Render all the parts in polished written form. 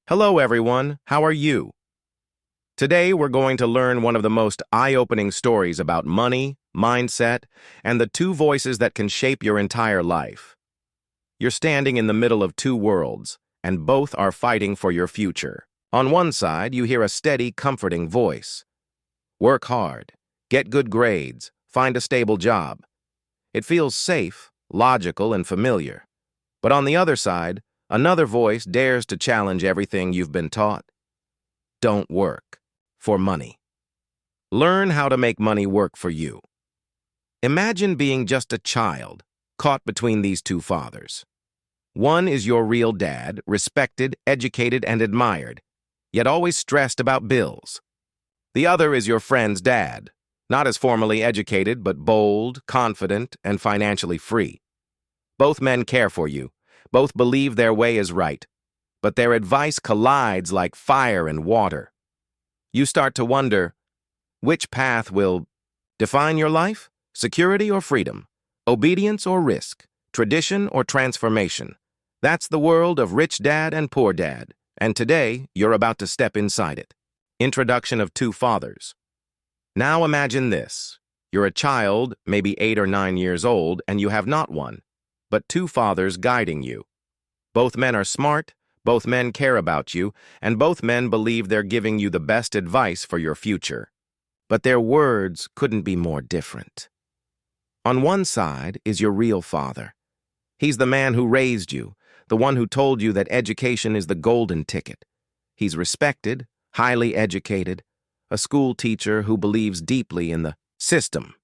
Hello everyone, how are you? Today we're going to learn one of the most eye-opening stories about money, mindset, and the two voices that can shape your entire life. You're standing in the middle of two worlds, and both are fighting for your future. On one side, you hear a steady, comforting voice. Work hard, get good grades, find a stable job. It feels safe, logical, and familiar. But on the other side, another voice dares to challenge everything you've been taught. Don't work for money. Learn how to make money work for you. Imagine being just a child, caught between these two fathers. One is your real dad, respected, educated, and admired, yet always stressed about bills. The other is your friend's dad, not as formally educated, but bold, confident, and financially free. Both men care for you. Both believe their way is right, but their advice collides like fire and water. You start to wonder, which path will define your life? Security or freedom? Obedience or risk? Tradition or transformation? That's the world of rich dad and poor dad, and today you're about to step inside it. Introduction of two fathers. Now imagine this. You're a child, maybe 8 or 9 years old, and you have not one, but two fathers guiding you. Both men are smart, both men care about you, and both men believe they're giving you the best advice for your future. But their words couldn't be more different. On one side is your real father. He's the man who raised you, the one who told you that education is the golden ticket. He's respected, highly educated, a school teacher who believes deeply in the system.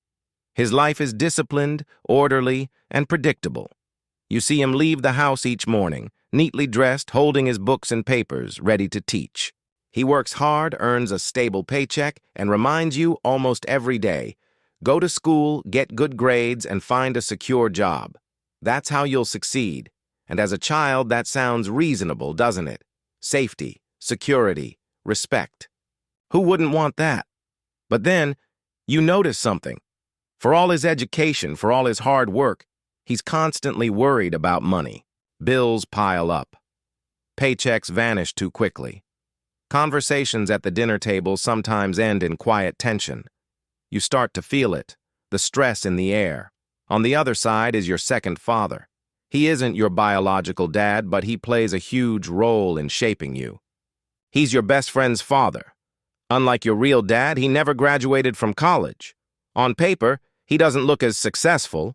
His life is disciplined, orderly, and predictable. You see him leave the house each morning, neatly dressed, holding his books and papers, ready to teach. He works hard, earns a stable paycheck, and reminds you almost every day, go to school, get good grades, and find a secure job. That's how you'll succeed. And as a child, that sounds reasonable, doesn't it? Safety, security, respect. Who wouldn't want that? But then, you notice something. For all his education, for all his hard work, he's constantly worried about money. Bills pile up. Paychecks vanish too quickly. Conversations at the dinner table sometimes end in quiet tension. You start to feel it, the stress in the air. On the other side is your second father. He isn't your biological dad, but he plays a huge role in shaping you. He's your best friend's father. Unlike your real dad, he never graduated from college. On paper, he doesn't look as successful.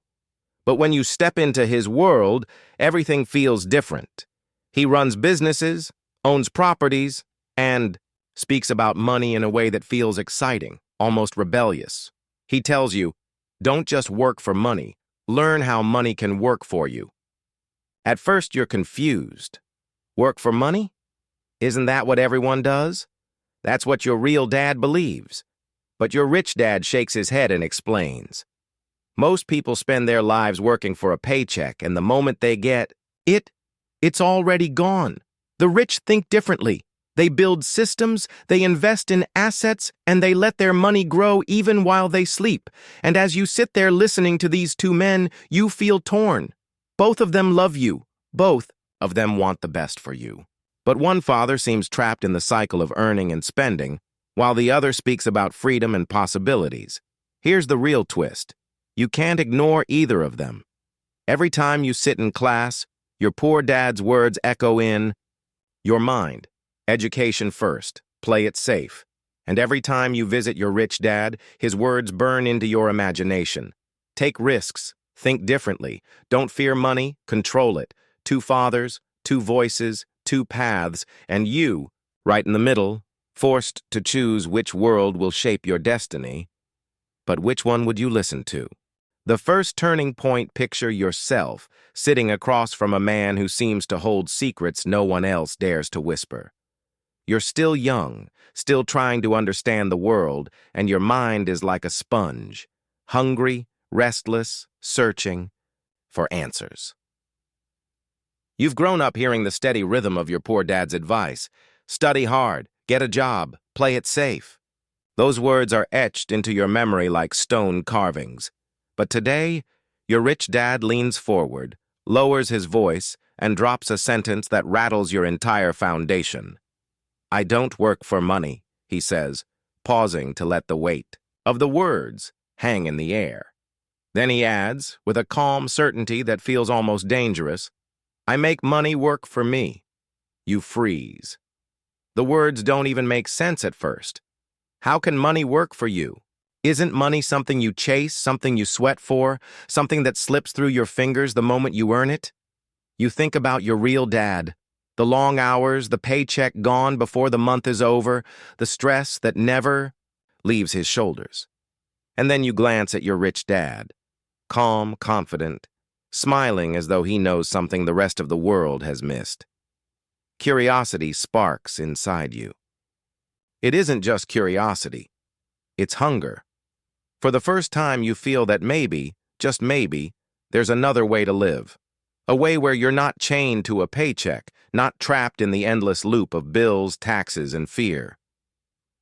But when you step into his world, everything feels different. He runs businesses, owns properties, and speaks about money in a way that feels exciting, almost rebellious. He tells you, don't just work for money, learn how money can work for you. At first, you're confused. Work for money? Isn't that what everyone does? That's what your real dad believes. But your rich dad shakes his head and explains. Most people spend their lives working for a paycheck, and the moment they get it, it's already gone. The rich think differently. They build systems, they invest in assets, and they let their money grow even while they sleep. And as you sit there listening to these two men, you feel torn. Both of them love you. Both of them want the best for you. But one father seems trapped in the cycle of earning and spending, while the other speaks about freedom and possibilities. Here's the real twist. You can't ignore either of them. Every time you sit in class, your poor dad's words echo in your mind. Education first, play it safe. And every time you visit your rich dad, his words burn into your imagination. Take risks, think differently, don't fear money, control it. Two fathers, two voices, two paths, and you, right in the middle, forced to choose which world will shape your destiny. But which one would you listen to? The first turning point, picture yourself sitting across from a man who seems to hold secrets no one else dares to whisper. You're still young, still trying to understand the world, and your mind is like a sponge, hungry, restless, searching for answers. You've grown up hearing the steady rhythm of your poor dad's advice. Study hard, get a job, play it safe. Those words are etched into your memory like stone carvings. But today, your rich dad leans forward, lowers his voice, and drops a sentence that rattles your entire foundation. "I don't work for money," he says, pausing to let the weight of the words hang in the air. Then he adds, with a calm certainty that feels almost dangerous, "I make money work for me." You freeze. The words don't even make sense at first. How can money work for you? Isn't money something you chase, something you sweat for, something that slips through your fingers the moment you earn it? You think about your real dad, the long hours, the paycheck gone before the month is over, the stress that never leaves his shoulders. And then you glance at your rich dad, calm, confident, smiling as though he knows something the rest of the world has missed. Curiosity sparks inside you. It isn't just curiosity, it's hunger. For the first time, you feel that maybe, just maybe, there's another way to live. A way where you're not chained to a paycheck, not trapped in the endless loop of bills, taxes, and fear.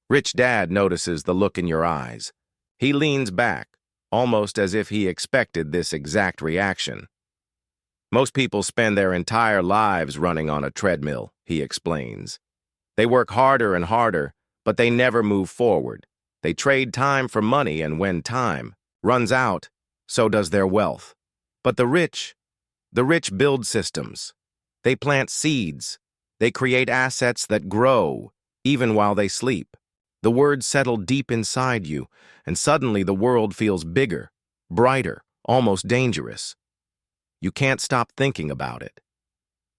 Rich Dad notices the look in your eyes. He leans back, almost as if he expected this exact reaction. "Most people spend their entire lives running on a treadmill," he explains. "They work harder and harder, but they never move forward. They trade time for money, and when time runs out, so does their wealth. But the rich build systems. They plant seeds. They create assets that grow, even while they sleep." The words settle deep inside you, and suddenly the world feels bigger, brighter, almost dangerous. You can't stop thinking about it.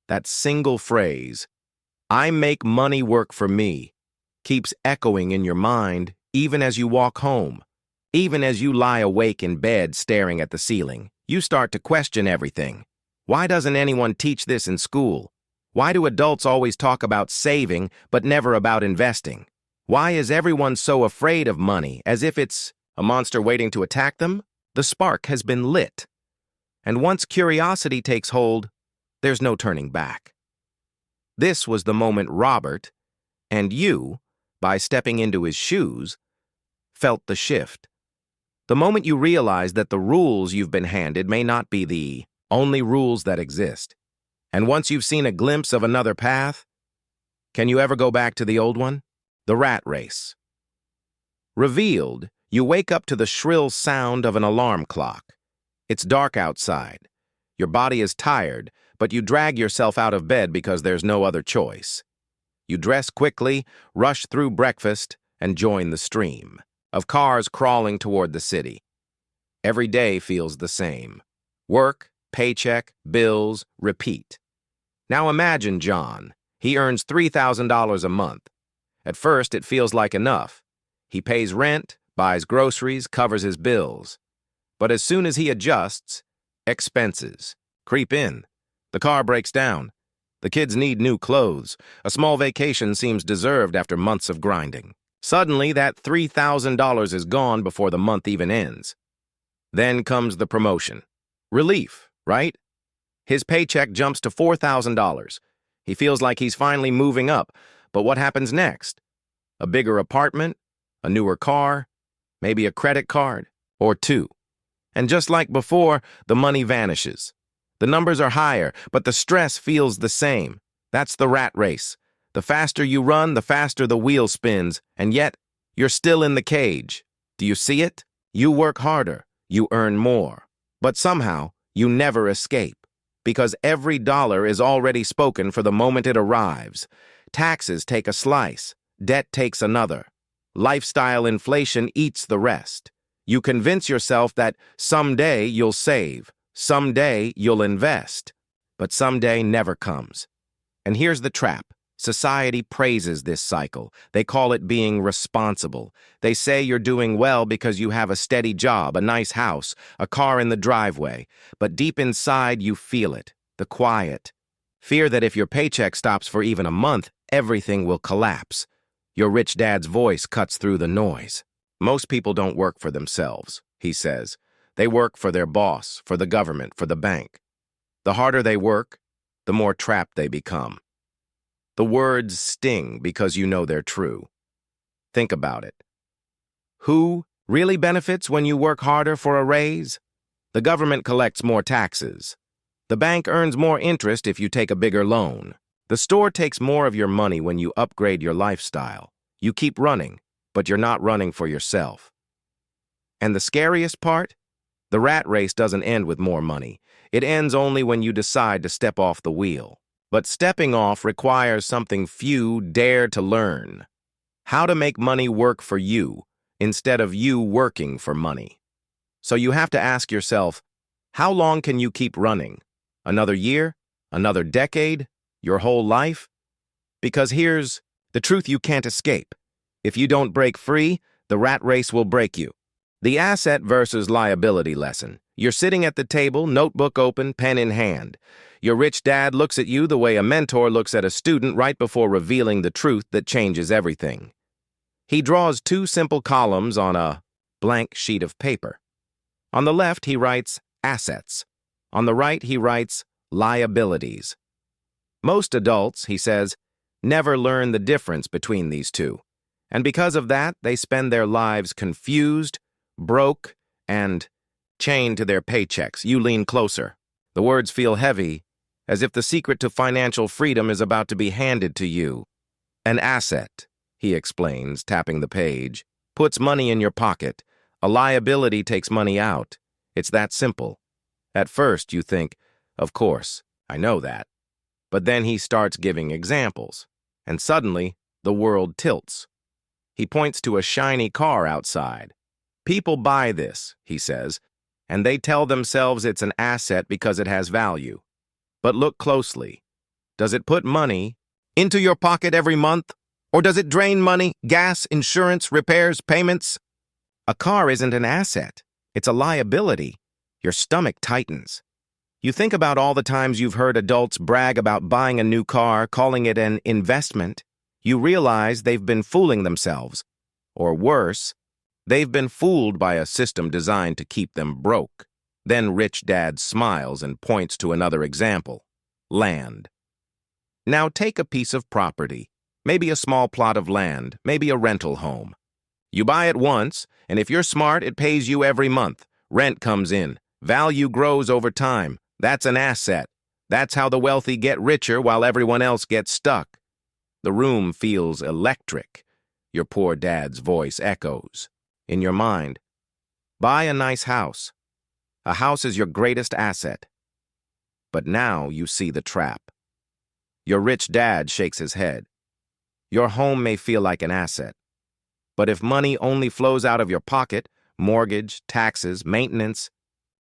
That single phrase, "I make money work for me," keeps echoing in your mind even as you walk home. Even as you lie awake in bed staring at the ceiling, you start to question everything. Why doesn't anyone teach this in school? Why do adults always talk about saving but never about investing? Why is everyone so afraid of money, as if it's a monster waiting to attack them? The spark has been lit. And once curiosity takes hold, there's no turning back. This was the moment Robert, and you, by stepping into his shoes, felt the shift. The moment you realize that the rules you've been handed may not be the only rules that exist. And once you've seen a glimpse of another path, can you ever go back to the old one? The rat race. Revealed, you wake up to the shrill sound of an alarm clock. It's dark outside. Your body is tired, but you drag yourself out of bed because there's no other choice. You dress quickly, rush through breakfast, and join the stream of cars crawling toward the city. Every day feels the same. Work, paycheck, bills, repeat. Now imagine John. He earns $3,000 a month. At first, it feels like enough. He pays rent, buys groceries, covers his bills. But as soon as he adjusts, expenses creep in. The car breaks down. The kids need new clothes. A small vacation seems deserved after months of grinding. Suddenly, that $3,000 is gone before the month even ends. Then comes the promotion. Relief, right? His paycheck jumps to $4,000. He feels like he's finally moving up. But what happens next? A bigger apartment, a newer car, maybe a credit card, or two. And just like before, the money vanishes. The numbers are higher, but the stress feels the same. That's the rat race. The faster you run, the faster the wheel spins, and yet, you're still in the cage. Do you see it? You work harder, you earn more. But somehow, you never escape. Because every dollar is already spoken for the moment it arrives. Taxes take a slice, debt takes another. Lifestyle inflation eats the rest. You convince yourself that someday you'll save, someday you'll invest. But someday never comes. And here's the trap. Society praises this cycle. They call it being responsible. They say you're doing well because you have a steady job, a nice house, a car in the driveway. But deep inside, you feel it, the quiet. Fear that if your paycheck stops for even a month, everything will collapse. Your rich dad's voice cuts through the noise. Most people don't work for themselves, he says. They work for their boss, for the government, for the bank. The harder they work, the more trapped they become. The words sting because you know they're true. Think about it. Who really benefits when you work harder for a raise? The government collects more taxes. The bank earns more interest if you take a bigger loan. The store takes more of your money when you upgrade your lifestyle. You keep running, but you're not running for yourself. And the scariest part? The rat race doesn't end with more money. It ends only when you decide to step off the wheel. But stepping off requires something few dare to learn. How to make money work for you instead of you working for money. So you have to ask yourself, how long can you keep running? Another year? Another decade? Your whole life? Because here's the truth you can't escape. If you don't break free, the rat race will break you. The asset versus liability lesson. You're sitting at the table, notebook open, pen in hand. Your rich dad looks at you the way a mentor looks at a student right before revealing the truth that changes everything. He draws two simple columns on a blank sheet of paper. On the left, he writes assets. On the right, he writes liabilities. Most adults, he says, never learn the difference between these two. And because of that, they spend their lives confused, broke, and chained to their paychecks. You lean closer. The words feel heavy, as if the secret to financial freedom is about to be handed to you. An asset, he explains, tapping the page, puts money in your pocket. A liability takes money out. It's that simple. At first, you think, of course, I know that. But then he starts giving examples, and suddenly, the world tilts. He points to a shiny car outside. People buy this, he says, and they tell themselves it's an asset because it has value. But look closely. Does it put money into your pocket every month? Or does it drain money, gas, insurance, repairs, payments? A car isn't an asset. It's a liability. Your stomach tightens. You think about all the times you've heard adults brag about buying a new car, calling it an investment. You realize they've been fooling themselves. Or worse, they've been fooled by a system designed to keep them broke. Then Rich Dad smiles and points to another example. Land. Now take a piece of property, maybe a small plot of land, maybe a rental home. You buy it once, and if you're smart, it pays you every month. Rent comes in. Value grows over time. That's an asset. That's how the wealthy get richer while everyone else gets stuck. The room feels electric. Your poor dad's voice echoes. In your mind, buy a nice house. A house is your greatest asset. But now you see the trap. Your rich dad shakes his head. Your home may feel like an asset. But if money only flows out of your pocket, mortgage, taxes, maintenance,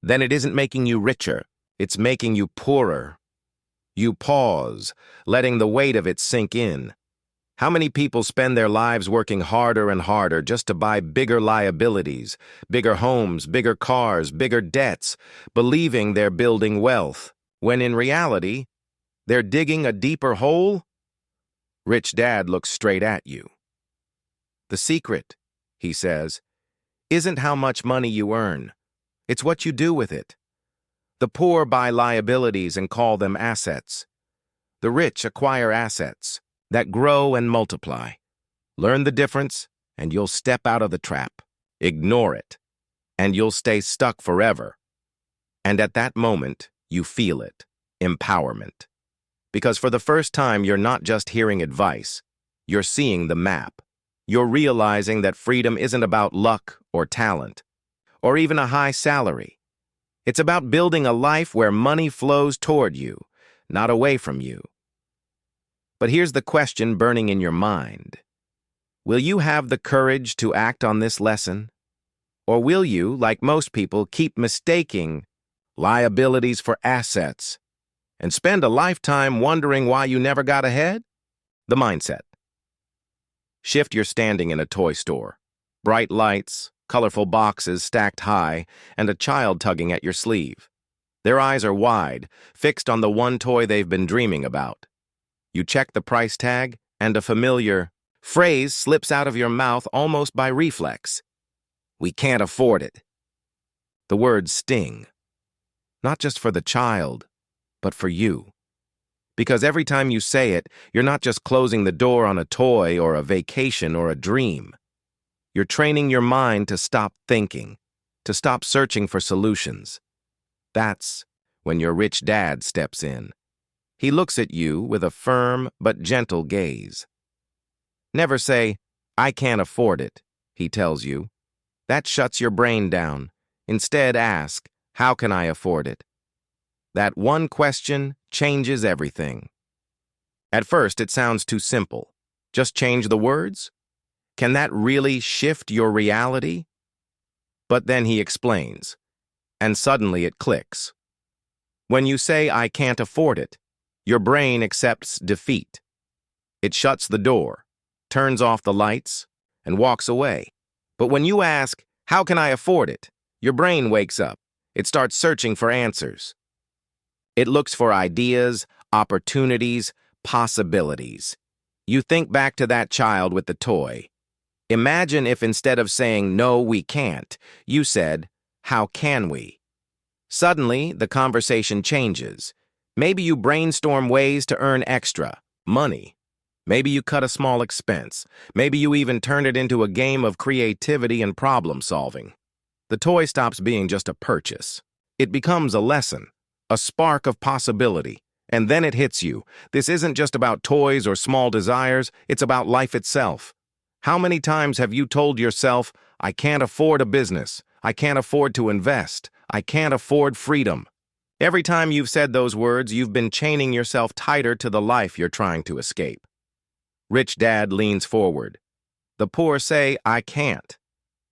then it isn't making you richer. It's making you poorer. You pause, letting the weight of it sink in. How many people spend their lives working harder and harder just to buy bigger liabilities, bigger homes, bigger cars, bigger debts, believing they're building wealth, when in reality, they're digging a deeper hole? Rich Dad looks straight at you. The secret, he says, isn't how much money you earn. It's what you do with it. The poor buy liabilities and call them assets. The rich acquire assets that grow and multiply. Learn the difference, and you'll step out of the trap. Ignore it, and you'll stay stuck forever. And at that moment, you feel it. Empowerment. Because for the first time, you're not just hearing advice. You're seeing the map. You're realizing that freedom isn't about luck or talent, or even a high salary. It's about building a life where money flows toward you, not away from you. But here's the question burning in your mind. Will you have the courage to act on this lesson? Or will you, like most people, keep mistaking liabilities for assets and spend a lifetime wondering why you never got ahead? The mindset. Shift your standing in a toy store. Bright lights, colorful boxes stacked high, and a child tugging at your sleeve. Their eyes are wide, fixed on the one toy they've been dreaming about. You check the price tag, and a familiar phrase slips out of your mouth almost by reflex. We can't afford it. The words sting. Not just for the child, but for you. Because every time you say it, you're not just closing the door on a toy or a vacation or a dream. You're training your mind to stop thinking, to stop searching for solutions. That's when your rich dad steps in. He looks at you with a firm but gentle gaze. Never say, "I can't afford it," he tells you. That shuts your brain down. Instead, ask, "How can I afford it?" That one question changes everything. At first, it sounds too simple. Just change the words? Can that really shift your reality? But then he explains, and suddenly it clicks. When you say, "I can't afford it," your brain accepts defeat. It shuts the door, turns off the lights, and walks away. But when you ask, "How can I afford it?" your brain wakes up. It starts searching for answers. It looks for ideas, opportunities, possibilities. You think back to that child with the toy. Imagine if instead of saying, "No, we can't," you said, "How can we?" Suddenly, the conversation changes. Maybe you brainstorm ways to earn extra money. Maybe you cut a small expense. Maybe you even turn it into a game of creativity and problem solving. The toy stops being just a purchase. It becomes a lesson, a spark of possibility. And then it hits you. This isn't just about toys or small desires, it's about life itself. How many times have you told yourself, "I can't afford a business, I can't afford to invest, I can't afford freedom"? Every time you've said those words, you've been chaining yourself tighter to the life you're trying to escape. Rich dad leans forward. The poor say, "I can't."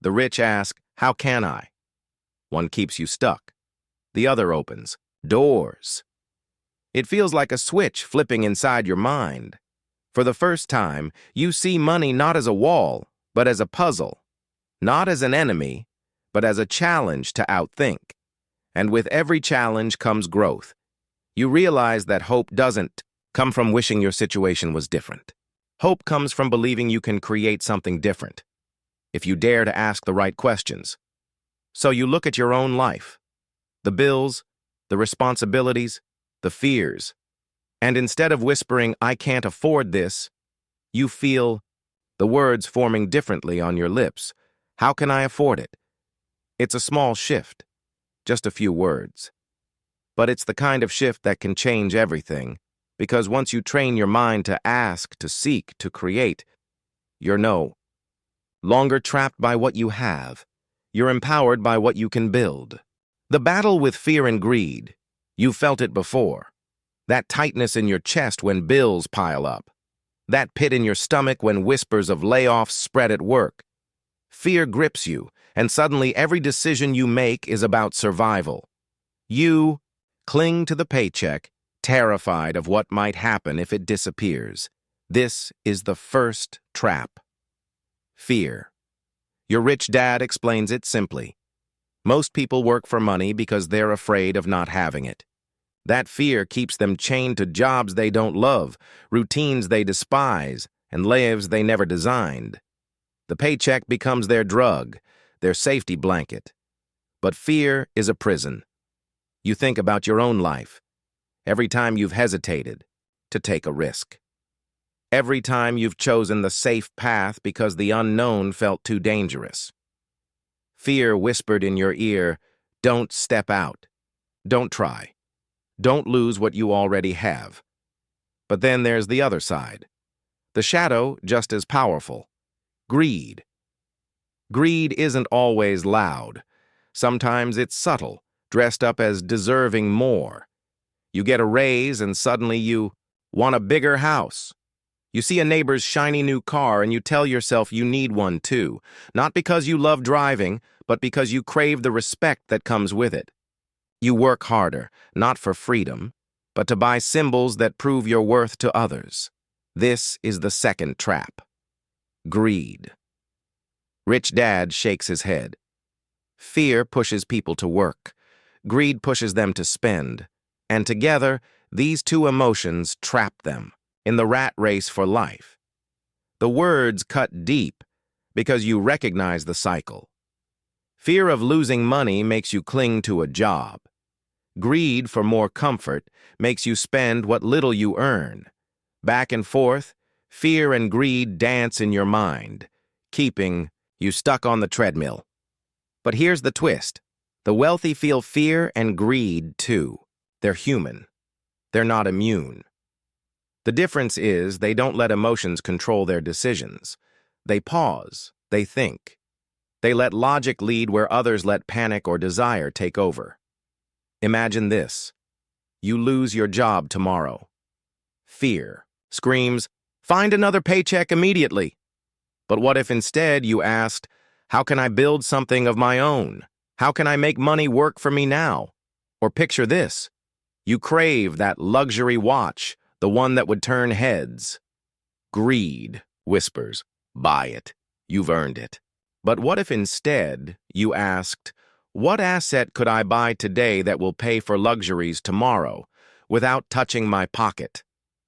The rich ask, "How can I?" One keeps you stuck. The other opens doors. It feels like a switch flipping inside your mind. For the first time, you see money not as a wall, but as a puzzle. Not as an enemy, but as a challenge to outthink. And with every challenge comes growth. You realize that hope doesn't come from wishing your situation was different. Hope comes from believing you can create something different, if you dare to ask the right questions. So you look at your own life, the bills, the responsibilities, the fears, and instead of whispering, "I can't afford this," you feel the words forming differently on your lips. How can I afford it? It's a small shift, just a few words. But it's the kind of shift that can change everything, because once you train your mind to ask, to seek, to create, you're no longer trapped by what you have. You're empowered by what you can build. The battle with fear and greed, you've felt it before. That tightness in your chest when bills pile up. That pit in your stomach when whispers of layoffs spread at work. Fear grips you, and suddenly every decision you make is about survival. You cling to the paycheck, terrified of what might happen if it disappears. This is the first trap. Fear. Your rich dad explains it simply. Most people work for money because they're afraid of not having it. That fear keeps them chained to jobs they don't love, routines they despise, and lives they never designed. The paycheck becomes their drug, their safety blanket. But fear is a prison. You think about your own life. Every time you've hesitated to take a risk. Every time you've chosen the safe path because the unknown felt too dangerous. Fear whispered in your ear, "Don't step out. Don't try. Don't lose what you already have." But then there's the other side. The shadow, just as powerful. Greed. Greed isn't always loud. Sometimes it's subtle, dressed up as deserving more. You get a raise and suddenly you want a bigger house. You see a neighbor's shiny new car and you tell yourself you need one too, not because you love driving, but because you crave the respect that comes with it. You work harder, not for freedom, but to buy symbols that prove your worth to others. This is the second trap. Greed. Rich dad shakes his head. Fear pushes people to work. Greed pushes them to spend. And together, these two emotions trap them in the rat race for life. The words cut deep because you recognize the cycle. Fear of losing money makes you cling to a job. Greed for more comfort makes you spend what little you earn. Back and forth, fear and greed dance in your mind, keeping you stuck on the treadmill. But here's the twist. The wealthy feel fear and greed too. They're human. They're not immune. The difference is they don't let emotions control their decisions. They pause. They think. They let logic lead where others let panic or desire take over. Imagine this. You lose your job tomorrow. Fear screams, "Find another paycheck immediately." But what if instead you asked, "How can I build something of my own? How can I make money work for me now?" Or picture this. You crave that luxury watch, the one that would turn heads. Greed whispers, "Buy it. You've earned it." But what if instead you asked, "What asset could I buy today that will pay for luxuries tomorrow without touching my pocket?"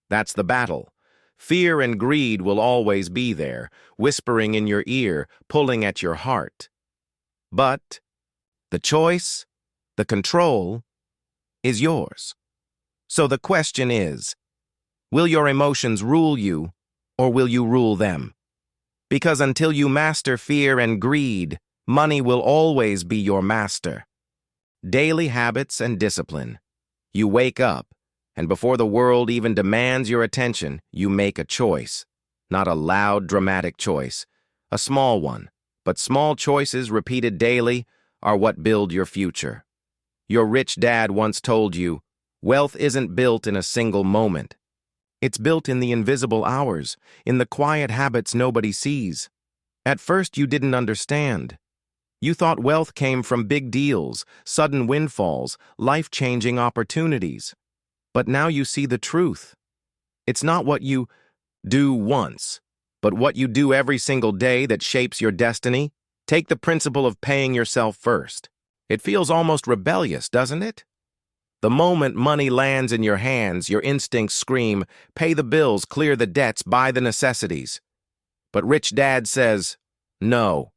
That's the battle. Fear and greed will always be there, whispering in your ear, pulling at your heart. But the choice, the control, is yours. So the question is, will your emotions rule you, or will you rule them? Because until you master fear and greed, money will always be your master. Daily habits and discipline. You wake up, and before the world even demands your attention, you make a choice. Not a loud, dramatic choice, a small one. But small choices repeated daily are what build your future. Your rich dad once told you, wealth isn't built in a single moment. It's built in the invisible hours, in the quiet habits nobody sees. At first you didn't understand. You thought wealth came from big deals, sudden windfalls, life-changing opportunities. But now you see the truth. It's not what you do once, but what you do every single day that shapes your destiny. Take the principle of paying yourself first. It feels almost rebellious, doesn't it? The moment money lands in your hands, your instincts scream, pay the bills, clear the debts, buy the necessities. But Rich Dad says, no.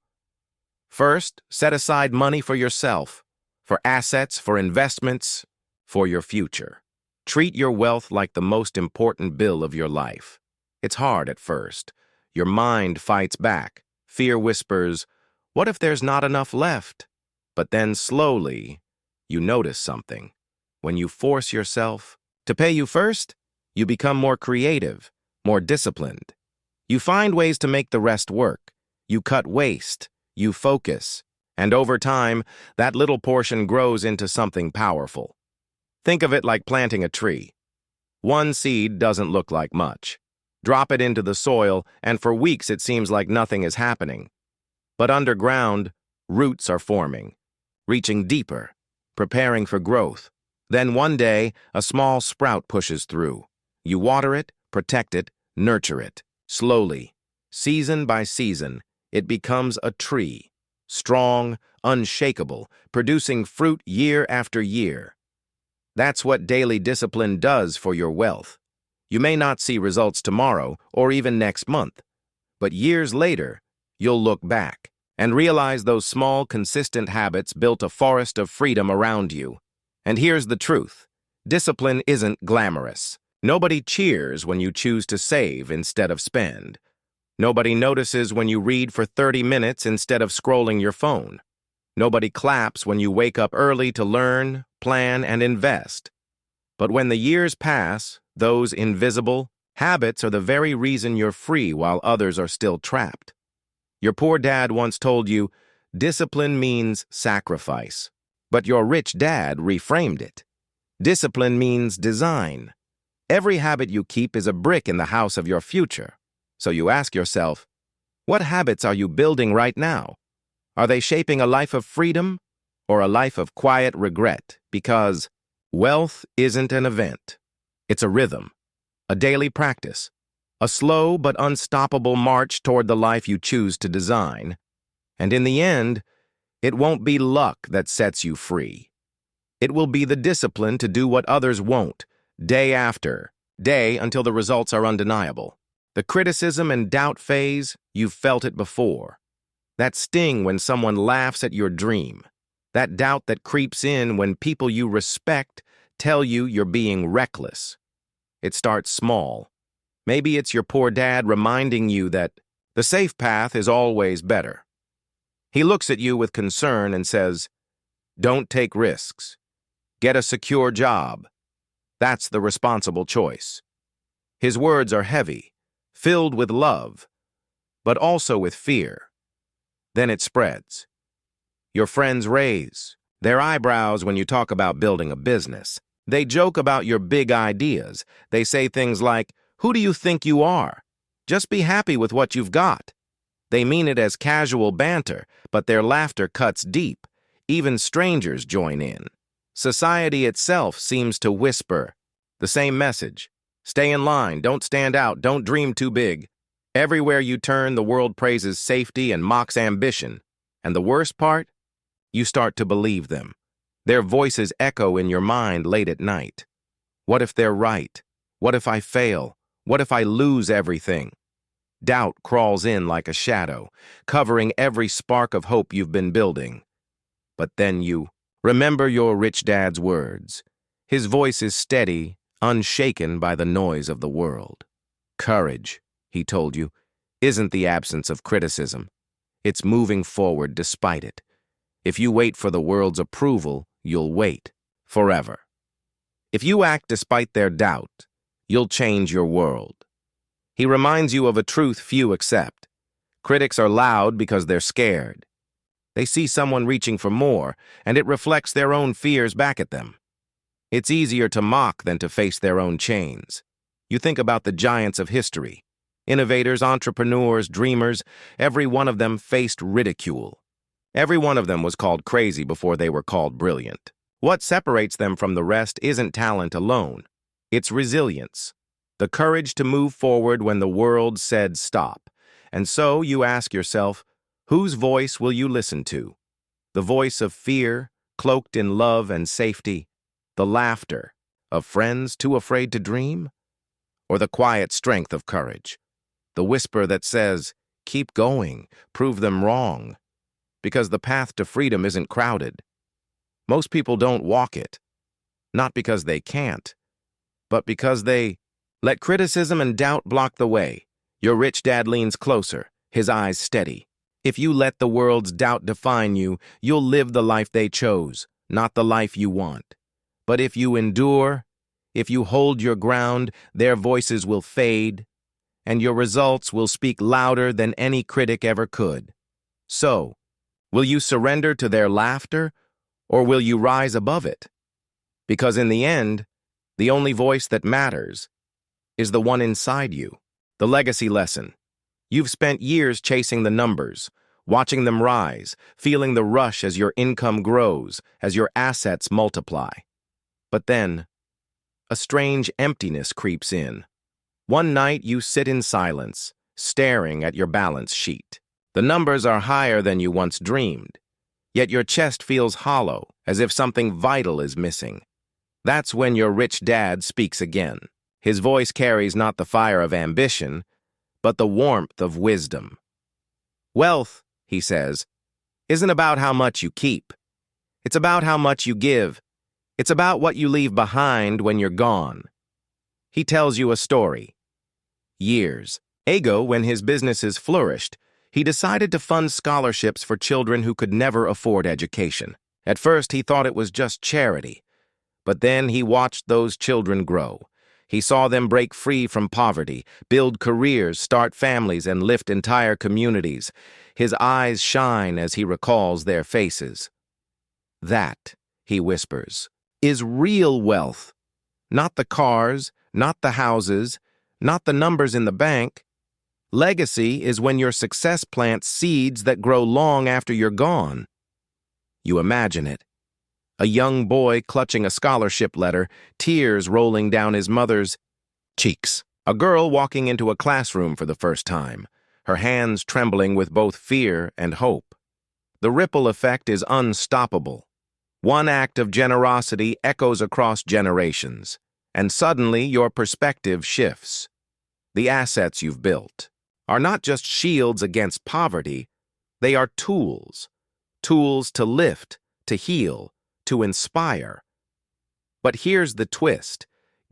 First, set aside money for yourself, for assets, for investments, for your future. Treat your wealth like the most important bill of your life. It's hard at first. Your mind fights back. Fear whispers, what if there's not enough left? But then slowly, you notice something. When you force yourself to pay you first, you become more creative, more disciplined. You find ways to make the rest work. You cut waste, you focus, and over time, that little portion grows into something powerful. Think of it like planting a tree. One seed doesn't look like much. Drop it into the soil, and for weeks it seems like nothing is happening. But underground, roots are forming, reaching deeper, preparing for growth. Then one day, a small sprout pushes through. You water it, protect it, nurture it. Slowly, season by season, it becomes a tree. Strong, unshakable, producing fruit year after year. That's what daily discipline does for your wealth. You may not see results tomorrow or even next month, but years later, you'll look back and realize those small, consistent habits built a forest of freedom around you. And here's the truth. Discipline isn't glamorous. Nobody cheers when you choose to save instead of spend. Nobody notices when you read for 30 minutes instead of scrolling your phone. Nobody claps when you wake up early to learn, plan, and invest. But when the years pass, those invisible habits are the very reason you're free while others are still trapped. Your poor dad once told you, discipline means sacrifice. But your rich dad reframed it. Discipline means design. Every habit you keep is a brick in the house of your future. So you ask yourself, what habits are you building right now? Are they shaping a life of freedom or a life of quiet regret? Because wealth isn't an event. It's a rhythm, a daily practice, a slow but unstoppable march toward the life you choose to design. And in the end, it won't be luck that sets you free. It will be the discipline to do what others won't, day after day until the results are undeniable. The criticism and doubt phase, you've felt it before. That sting when someone laughs at your dream. That doubt that creeps in when people you respect tell you you're being reckless. It starts small. Maybe it's your poor dad reminding you that the safe path is always better. He looks at you with concern and says, don't take risks. Get a secure job. That's the responsible choice. His words are heavy, filled with love, but also with fear. Then it spreads. Your friends raise their eyebrows when you talk about building a business. They joke about your big ideas. They say things like, "Who do you think you are? Just be happy with what you've got." They mean it as casual banter, but their laughter cuts deep. Even strangers join in. Society itself seems to whisper the same message. Stay in line, don't stand out, don't dream too big. Everywhere you turn, the world praises safety and mocks ambition. And the worst part? You start to believe them. Their voices echo in your mind late at night. What if they're right? What if I fail? What if I lose everything? Doubt crawls in like a shadow, covering every spark of hope you've been building. But then you remember your rich dad's words. His voice is steady, unshaken by the noise of the world. Courage, he told you, isn't the absence of criticism. It's moving forward despite it. If you wait for the world's approval, you'll wait forever. If you act despite their doubt, you'll change your world. He reminds you of a truth few accept. Critics are loud because they're scared. They see someone reaching for more, and it reflects their own fears back at them. It's easier to mock than to face their own chains. You think about the giants of history. Innovators, entrepreneurs, dreamers, every one of them faced ridicule. Every one of them was called crazy before they were called brilliant. What separates them from the rest isn't talent alone. It's resilience. The courage to move forward when the world said stop. And so you ask yourself, whose voice will you listen to? The voice of fear, cloaked in love and safety? The laughter of friends too afraid to dream? Or the quiet strength of courage? The whisper that says, keep going, prove them wrong. Because the path to freedom isn't crowded. Most people don't walk it. Not because they can't, but because they let criticism and doubt block the way. Your rich dad leans closer, his eyes steady. If you let the world's doubt define you, you'll live the life they chose, not the life you want. But if you endure, if you hold your ground, their voices will fade, and your results will speak louder than any critic ever could. So, will you surrender to their laughter, or will you rise above it? Because in the end, the only voice that matters is the one inside you. The legacy lesson. You've spent years chasing the numbers, watching them rise, feeling the rush as your income grows, as your assets multiply. But then, a strange emptiness creeps in. One night you sit in silence, staring at your balance sheet. The numbers are higher than you once dreamed, yet your chest feels hollow, as if something vital is missing. That's when your rich dad speaks again. His voice carries not the fire of ambition, but the warmth of wisdom. Wealth, he says, isn't about how much you keep. It's about how much you give. It's about what you leave behind when you're gone. He tells you a story. Years ago, when his businesses flourished, he decided to fund scholarships for children who could never afford education. At first, he thought it was just charity. But then he watched those children grow. He saw them break free from poverty, build careers, start families, and lift entire communities. His eyes shine as he recalls their faces. That, he whispers, is real wealth. Not the cars, not the houses, not the numbers in the bank. Legacy is when your success plants seeds that grow long after you're gone. You imagine it. A young boy clutching a scholarship letter, tears rolling down his mother's cheeks. A girl walking into a classroom for the first time, her hands trembling with both fear and hope. The ripple effect is unstoppable. One act of generosity echoes across generations, and suddenly your perspective shifts. The assets you've built are not just shields against poverty, they are tools. Tools to lift, to heal, to inspire. But here's the twist.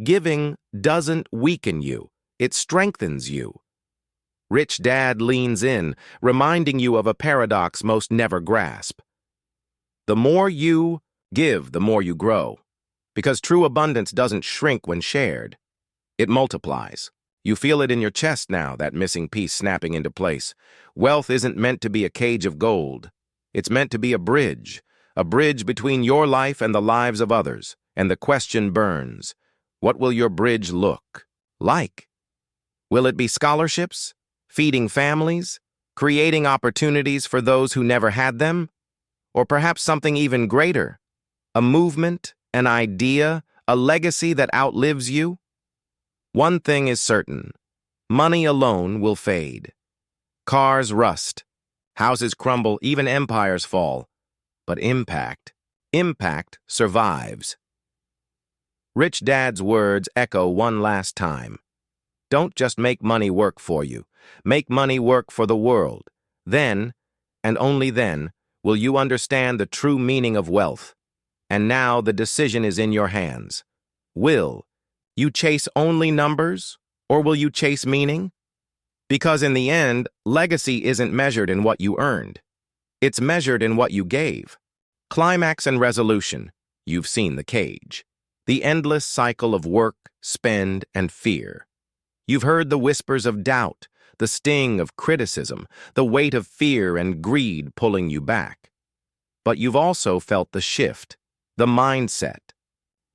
Giving doesn't weaken you, it strengthens you. Rich Dad leans in, reminding you of a paradox most never grasp. The more you give, the more you grow. Because true abundance doesn't shrink when shared. It multiplies. You feel it in your chest now, that missing piece snapping into place. Wealth isn't meant to be a cage of gold. It's meant to be a bridge between your life and the lives of others. And the question burns, what will your bridge look like? Will it be scholarships, feeding families, creating opportunities for those who never had them? Or perhaps something even greater, a movement, an idea, a legacy that outlives you? One thing is certain, money alone will fade. Cars rust, houses crumble, even empires fall. But impact survives. Rich Dad's words echo one last time. Don't just make money work for you. Make money work for the world. Then, and only then, will you understand the true meaning of wealth. And now the decision is in your hands. Will you chase only numbers, or will you chase meaning? Because in the end, legacy isn't measured in what you earned. It's measured in what you gave. Climax and resolution. You've seen the cage. The endless cycle of work, spend, and fear. You've heard the whispers of doubt, the sting of criticism, the weight of fear and greed pulling you back. But you've also felt the shift, the mindset,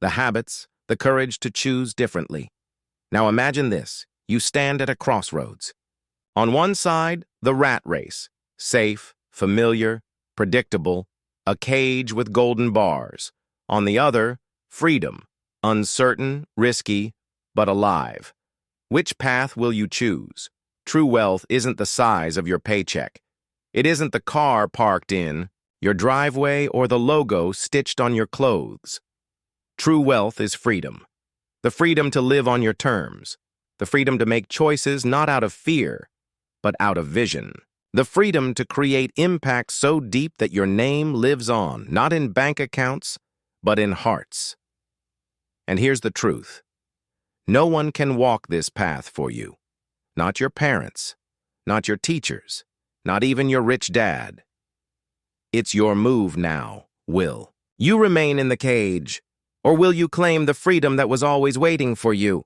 the habits, the courage to choose differently. Now imagine this. You stand at a crossroads. On one side, the rat race. Safe, familiar, predictable, a cage with golden bars. On the other, freedom. Uncertain, risky, but alive. Which path will you choose? True wealth isn't the size of your paycheck. It isn't the car parked in your driveway or the logo stitched on your clothes. True wealth is freedom. The freedom to live on your terms. The freedom to make choices not out of fear, but out of vision. The freedom to create impact so deep that your name lives on, not in bank accounts, but in hearts. And here's the truth. No one can walk this path for you. Not your parents, not your teachers, not even your rich dad. It's your move now, Will. You remain in the cage, or will you claim the freedom that was always waiting for you?